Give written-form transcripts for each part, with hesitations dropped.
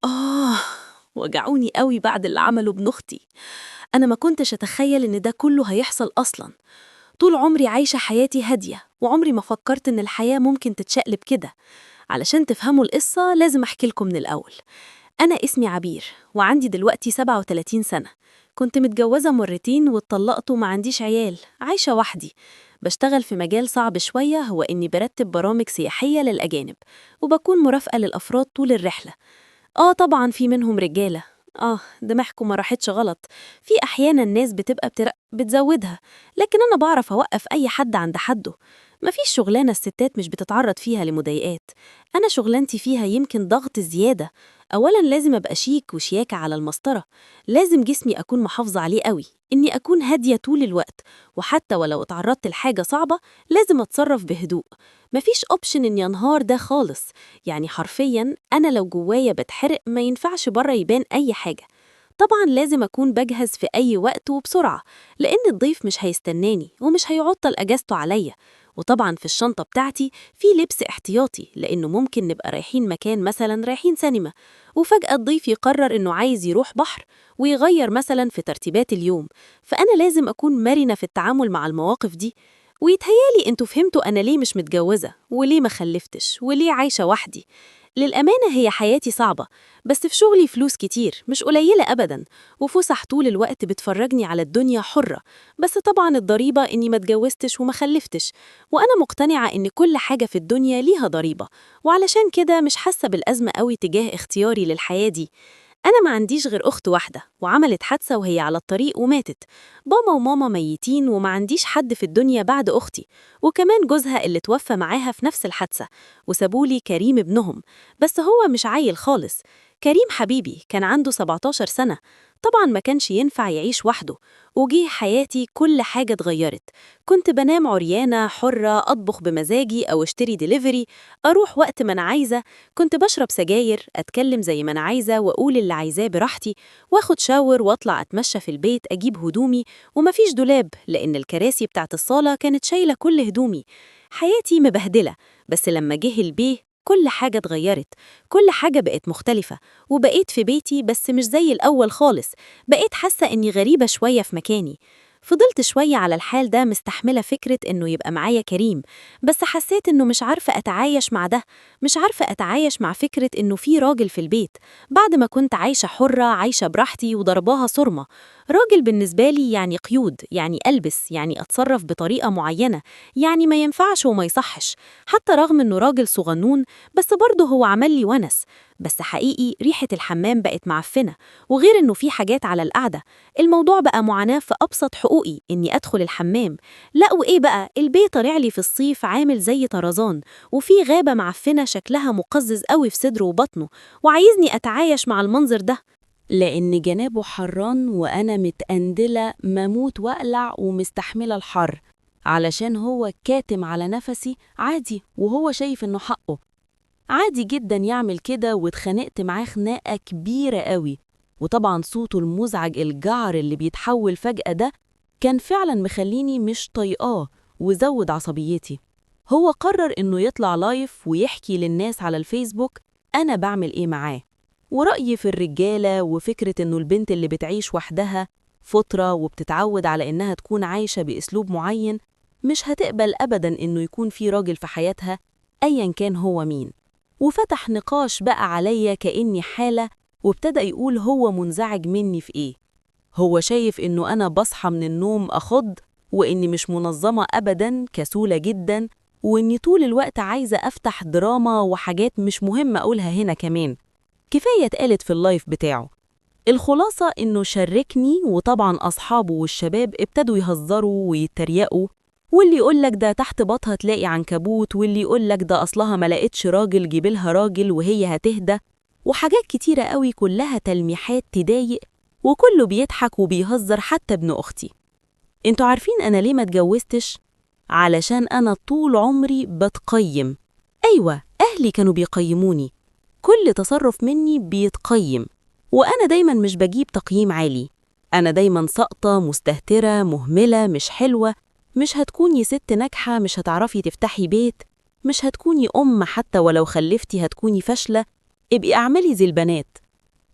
آه، وجعوني قوي بعد اللي عمله ابن أختي. أنا ما كنتش أتخيل إن ده كله هيحصل أصلاً. طول عمري عايشة حياتي هادية، وعمري ما فكرت إن الحياة ممكن تتشقلب كده. علشان تفهموا القصة لازم أحكي لكم من الأول. أنا اسمي عبير، وعندي دلوقتي 37 سنة. كنت متجوزة مرتين واتطلقت وما عنديش عيال، عايشة وحدي. بشتغل في مجال صعب شوية، هو إني برتب برامج سياحية للأجانب، وبكون مرافقة للأفراد طول الرحلة. طبعًا في منهم رجالة. دماغكم ما راحتش غلط. في أحيانًا ناس بتبقى بتزودها، لكن أنا باعرف أوقّف أي حد عند حدُّه. ما فيش شغلانة الستات مش بتتعرّض فيها لمضايقات. أنا شغلانتي فيها يمكن ضغط زيادة. أولًا لازم أبقى شيك وشياكة على المسطرة، لازم جسمي أكون محافظة عليه أوي، إني أكون هادية طول الوقت، وحتى ولو اتعرّضت لحاجة صعبة لازم أتصرّف بهدوء. ما فيش option إني أنهار ده خالص. يعني حرفياً أنا لو جوايا بتحرق ما ينفعش بره يبان أي حاجة. طبعاً لازم أكون بجهز في أي وقت وبسرعة، لأن الضيف مش هيستناني ومش هيعطل أجازته عليا. وطبعاً في الشنطة بتاعتي في لبس احتياطي، لأنه ممكن نبقى رايحين مكان، مثلاً رايحين سينما، وفجأة الضيف يقرر إنه عايز يروح بحر ويغير مثلاً في ترتيبات اليوم. فأنا لازم أكون مرنة في التعامل مع المواقف دي. ويتهيالي انتوا فهمتوا أنا ليه مش متجوزة، وليه ما خلفتش، وليه عايشة وحدي. للأمانة هي حياتي صعبة، بس في شغلي فلوس كتير مش قليلة أبدا، وفسح طول الوقت بتفرجني على الدنيا حرة. بس طبعا الضريبة إني ما اتجوزتش وما خلفتش، وأنا مقتنعة إن كل حاجة في الدنيا ليها ضريبة، وعلشان كده مش حاسة بالأزمة قوي تجاه اختياري للحياة دي. أنا ما عنديش غير أخت واحدة، وعملت حادثة وهي على الطريق وماتت. بابا وماما ميتين، وما عنديش حد في الدنيا بعد أختي، وكمان جوزها اللي توفى معاها في نفس الحادثة. وسابولي كريم ابنهم، بس هو مش عيل خالص. كريم حبيبي كان عنده 17 سنة. طبعا ما كانش ينفع يعيش وحده. وجيه حياتي كل حاجة اتغيرت. كنت بنام عريانة حرة، أطبخ بمزاجي أو اشتري ديليفري، أروح وقت ما أنا عايزة. كنت بشرب سجاير، أتكلم زي ما أنا عايزة وأقول اللي عايزاه براحتي، واخد شاور واطلع أتمشى في البيت أجيب هدومي. ومفيش دولاب لأن الكراسي بتاعت الصالة كانت شايلة كل هدومي. حياتي مبهدلة. بس لما جه البيه كل حاجة اتغيرت. كل حاجة بقت مختلفة. وبقيت في بيتي بس مش زي الأول خالص. بقيت حاسة إني غريبة شوية في مكاني. فضلت شوية على الحال ده مستحملة فكرة إنه يبقى معايا كريم، بس حسيت إنه مش عارفة أتعايش مع ده. مش عارفة أتعايش مع فكرة إنه في راجل في البيت، بعد ما كنت عايشة حرة، عايشة براحتي وضرباها صرمة. راجل بالنسبة لي يعني قيود، يعني ألبس، يعني أتصرف بطريقة معينة، يعني ما ينفعش وما يصحش. حتى رغم إنه راجل صغنون، بس برضه هو عمل لي ونس. بس حقيقي ريحة الحمام بقت معفنة، وغير إنه في حاجات على القعدة. الموضوع بقى معاناة في أبسط حقوقي إني أدخل الحمام. لا، وإيه بقى، البيت طالع لي في الصيف عامل زي طرزان، وفي غابة معفنة شكلها مقزز قوي في صدره وبطنه، وعايزني أتعايش مع المنظر ده. لأن جنابه حران وأنا متقندلة مموت وأقلع ومستحملة الحر، علشان هو كاتم على نفسي عادي، وهو شايف إنه حقه عادي جدا يعمل كده. واتخانقت معاه خناقة كبيرة قوي، وطبعا صوته المزعج الجعر اللي بيتحول فجأة ده كان فعلا مخليني مش طايقاه وزود عصبيتي. هو قرر إنه يطلع لايف ويحكي للناس على الفيسبوك أنا بعمل إيه معاه، ورأيي في الرجالة، وفكرة إنه البنت اللي بتعيش وحدها فترة وبتتعود على إنها تكون عايشة بأسلوب معين مش هتقبل أبداً إنه يكون في راجل في حياتها أياً كان هو مين. وفتح نقاش بقى عليا كأني حالة، وابتدأ يقول هو منزعج مني في إيه. هو شايف إنه أنا بصحى من النوم أخض، وإني مش منظمة أبداً، كسولة جداً، وإني طول الوقت عايزة أفتح دراما وحاجات مش مهمة أقولها هنا كمان، كفاية اتقالت في اللايف بتاعه. الخلاصة إنه شاركني، وطبعا أصحابه والشباب ابتدوا يهزروا ويتريقوا، واللي يقولك ده تحت باطها تلاقي عنكبوت، واللي يقولك ده أصلها ما لقتش راجل جيبلها راجل وهي هتهدى، وحاجات كتيرة قوي كلها تلميحات تضايق، وكله بيضحك وبيهزر حتى ابن أختي. انتوا عارفين أنا ليه ما اتجوزتش؟ علشان أنا طول عمري بتقيم. أيوة، أهلي كانوا بيقيموني، كل تصرف مني بيتقيم، وأنا دايما مش بجيب تقييم عالي. أنا دايما ساقطة، مستهترة، مهملة، مش حلوة، مش هتكوني ست ناجحة، مش هتعرفي تفتحي بيت، مش هتكوني حتى ولو خلفتي هتكوني فاشلة، ابقي اعملي زي البنات.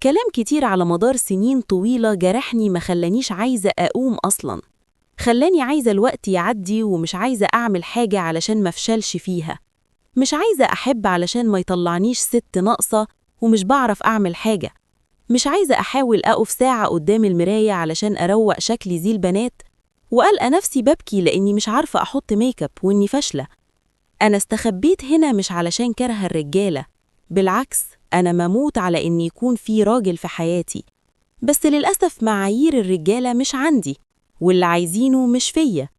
كلام كتير على مدار سنين طويلة جرحني، ما خلانيش عايزة أقوم أصلاً. خلاني عايزة الوقت يعدي ومش عايزة أعمل حاجة علشان مفشلش فيها. مش عايزة أحب علشان ما يطلعنيش ست ناقصة ومش بعرف أعمل حاجة. مش عايزة أحاول أقف ساعة قدام المراية علشان أروق شكلي زي البنات وألقى نفسي ببكي لأني مش عارفة أحط ميك اب وإني فاشلة. أنا استخبيت هنا مش علشان كره الرجالة، بالعكس أنا مموت على إن يكون في راجل في حياتي، بس للأسف معايير الرجالة مش عندي واللي عايزينه مش فيا.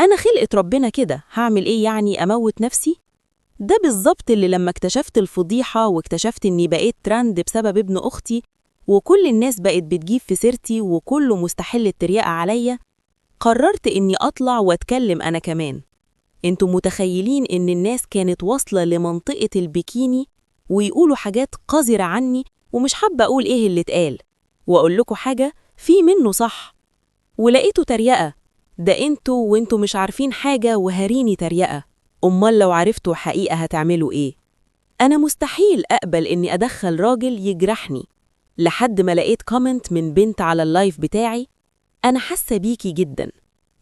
أنا خلقت ربنا كده، هعمل إيه يعني أموت نفسي؟ ده بالظبط اللي لما اكتشفت الفضيحة واكتشفت إني بقيت ترند بسبب ابن أختي وكل الناس بقت بتجيب في سيرتي وكله مستحل التريقة عليا، قررت إني أطلع وأتكلم أنا كمان. انتوا متخيلين إن الناس كانت واصلة لمنطقة البيكيني ويقولوا حاجات قذرة عني ومش حابة أقول إيه اللي اتقال، وأقول لكم حاجة في منه صح ولقيته تريقة. ده وانتوا مش عارفين حاجة وهاريني تريقة. أمال لو عرفتوا حقيقة هتعملوا إيه؟ أنا مستحيل أقبل إني أدخل راجل يجرحني، لحد ما لقيت كومنت من بنت على اللايف بتاعي: أنا حاسة بيكي جدا،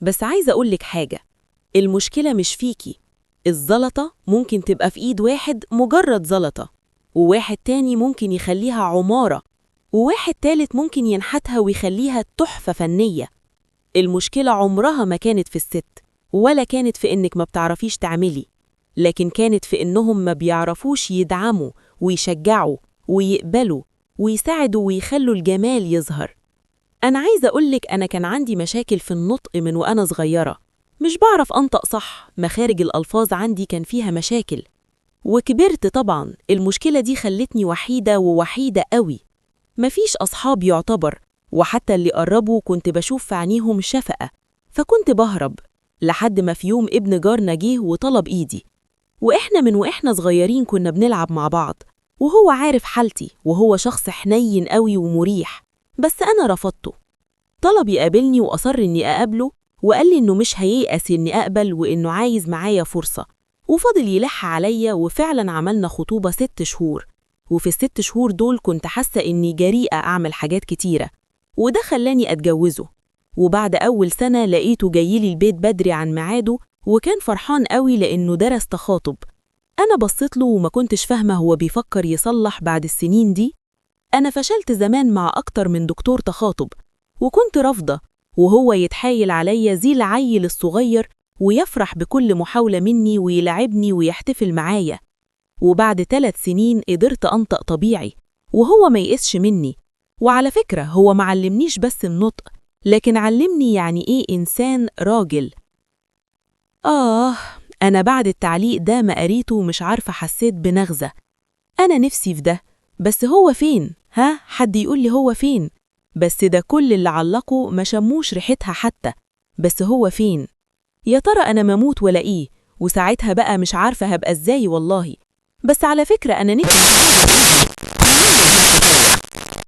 بس عايزة أقولك حاجة، المشكلة مش فيكي. الزلطة ممكن تبقى في إيد واحد مجرد زلطة، وواحد تاني ممكن يخليها عمارة، وواحد تالت ممكن ينحتها ويخليها تحفة فنية. المشكلة عمرها ما كانت في الست، ولا كانت في إنك ما بتعرفيش تعملي، لكن كانت في إنهم ما بيعرفوش يدعموا ويشجعوا ويقبلوا ويساعدوا ويخلوا الجمال يظهر. أنا عايزة أقولك أنا كان عندي مشاكل في النطق من وأنا صغيرة، مش بعرف أنطق صح، مخارج الألفاظ عندي كان فيها مشاكل. وكبرت طبعا المشكلة دي خلتني وحيدة ووحيدة قوي، مفيش أصحاب يعتبر، وحتى اللي قربوا كنت بشوف في عينيهم شفقة، فكنت بهرب. لحد ما في يوم ابن جارنا جه وطلب إيدي، وإحنا صغيرين كنا بنلعب مع بعض، وهو عارف حالتي وهو شخص حنين قوي ومريح، بس أنا رفضته. طلب يقابلني وأصر إني أقابله، وقال لي إنه مش هييأس إني أقبل وإنه عايز معايا فرصة، وفضل يلح عليا. وفعلا عملنا خطوبة 6 شهور، وفي ال6 شهور دول كنت حاسة إني جريئة أعمل حاجات كتيرة، وده خلاني أتجوزه. وبعد أول سنة لقيته جايلي البيت بدري عن ميعاده، وكان فرحان قوي لأنه درس تخاطب. أنا بصيت له وما كنتش فاهمة هو بيفكر يصلح بعد السنين دي. أنا فشلت زمان مع أكتر من دكتور تخاطب وكنت رافضة، وهو يتحايل عليا زي العيل الصغير ويفرح بكل محاولة مني ويلعبني ويحتفل معايا. وبعد 3 سنين قدرت أنطق طبيعي وهو ما يقسش مني. وعلى فكرة هو معلمنيش بس النطق، لكن علمني يعني إيه إنسان راجل. أنا بعد التعليق ده ما قريته مش عارفة، حسيت بنغزة. أنا نفسي في ده، بس هو فين؟ حد يقول لي هو فين؟ بس ده كل اللي علقوا ما شموش ريحتها حتى، بس هو فين؟ يا ترى أنا مموت ولاقيه، وساعتها بقى مش عارفة هبقى إزاي والله. بس على فكرة أنا نفسي